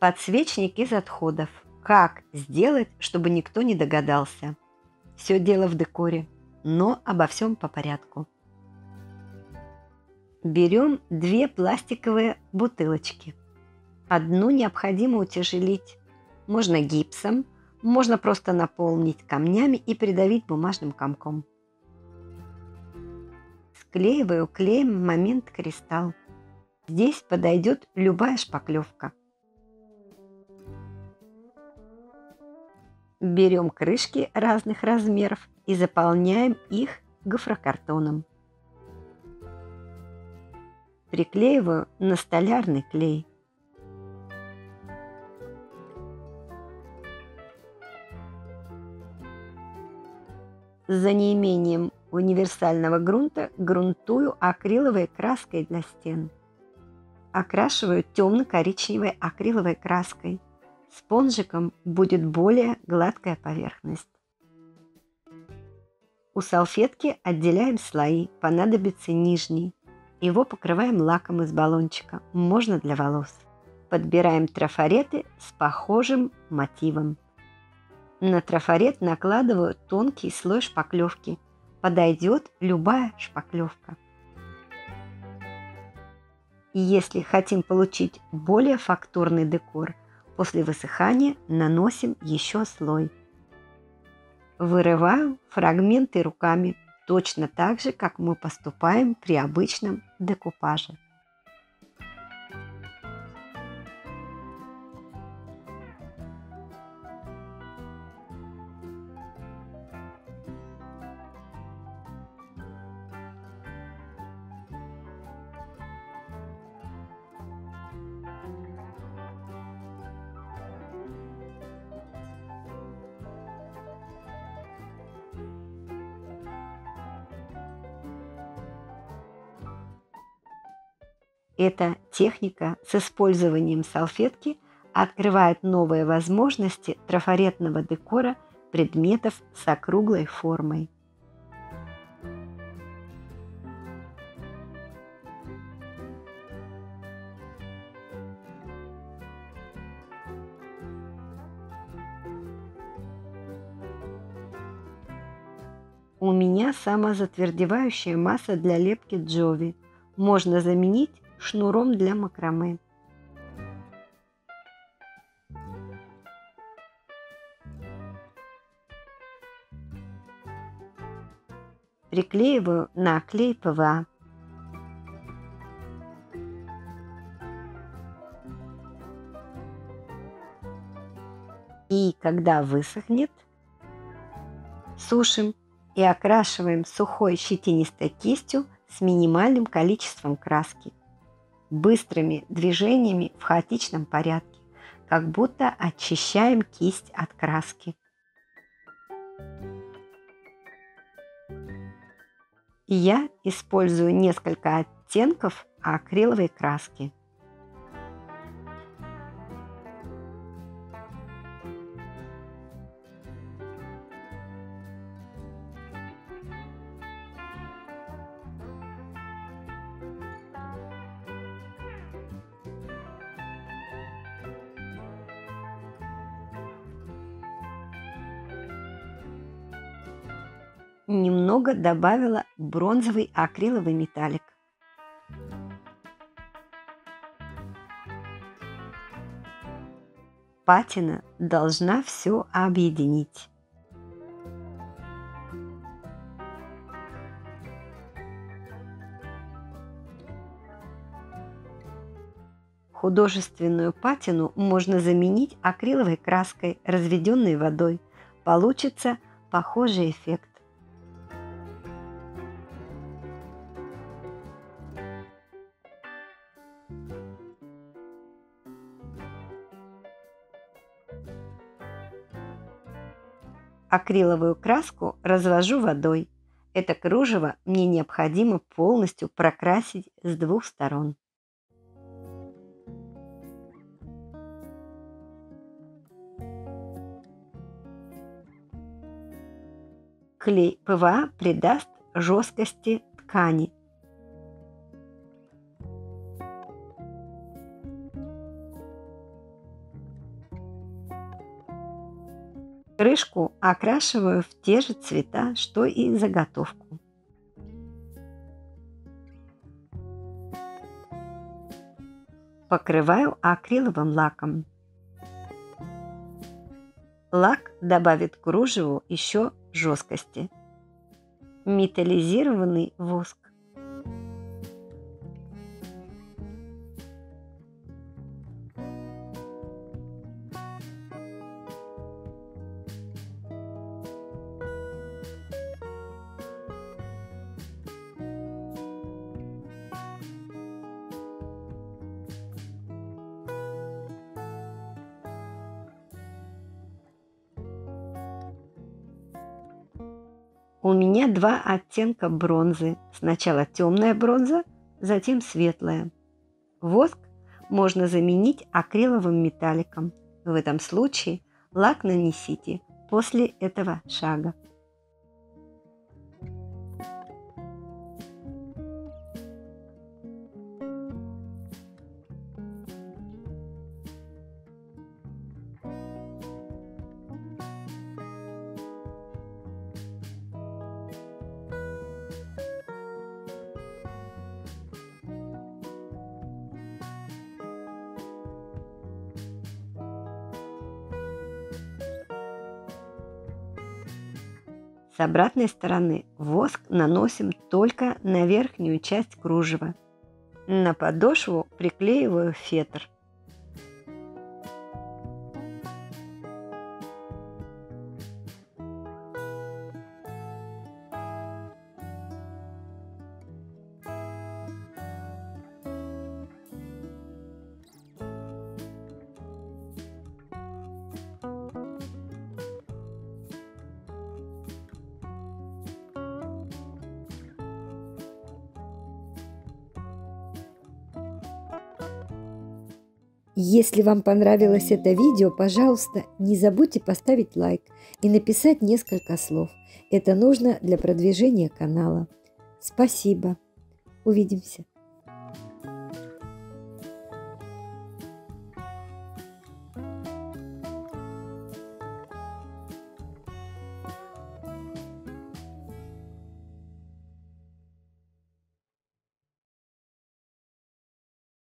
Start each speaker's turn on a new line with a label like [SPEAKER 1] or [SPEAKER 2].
[SPEAKER 1] Подсвечник из отходов. Как сделать, чтобы никто не догадался? Все дело в декоре, но обо всем по порядку. Берем 2 пластиковые бутылочки. Одну необходимо утяжелить. Можно гипсом, можно просто наполнить камнями и придавить бумажным комком. Склеиваю клеем момент кристалл. Здесь подойдет любая шпаклевка. Берем крышки разных размеров и заполняем их гофрокартоном. Приклеиваю на столярный клей. За неимением универсального грунта грунтую акриловой краской для стен. Окрашиваю темно-коричневой акриловой краской. Спонжиком будет более гладкая поверхность. У салфетки отделяем слои, понадобится нижний. Его покрываем лаком из баллончика, можно для волос. Подбираем трафареты с похожим мотивом. На трафарет накладываю тонкий слой шпаклевки. Подойдет любая шпаклевка. И если хотим получить более фактурный декор, после высыхания наносим еще слой. Вырываю фрагменты руками, точно так же, как мы поступаем при обычном декупаже. Эта техника с использованием салфетки открывает новые возможности трафаретного декора предметов с округлой формой. У меня самозатвердевающая масса для лепки Джови. Можно заменить шнуром для макраме. Приклеиваю на клей ПВА. И когда высохнет, сушим и окрашиваем сухой щетинистой кистью с минимальным количеством краски. Быстрыми движениями в хаотичном порядке, как будто очищаем кисть от краски. Я использую несколько оттенков акриловой краски. Немного добавила бронзовый акриловый металлик. Патина должна все объединить. Художественную патину можно заменить акриловой краской, разведенной водой. Получится похожий эффект. Акриловую краску развожу водой. Это кружево мне необходимо полностью прокрасить с 2 сторон. Клей ПВА придаст жесткости ткани. Крышку окрашиваю в те же цвета, что и заготовку. Покрываю акриловым лаком. Лак добавит кружеву еще жесткости. Металлизированный воск. У меня два оттенка бронзы. Сначала темная бронза, затем светлая. Воск можно заменить акриловым металликом. В этом случае лак нанесите после этого шага. С обратной стороны воск наносим только на верхнюю часть кружева. На подошву приклеиваю фетр.
[SPEAKER 2] Если вам понравилось это видео, пожалуйста, не забудьте поставить лайк и написать несколько слов. Это нужно для продвижения канала. Спасибо. Увидимся.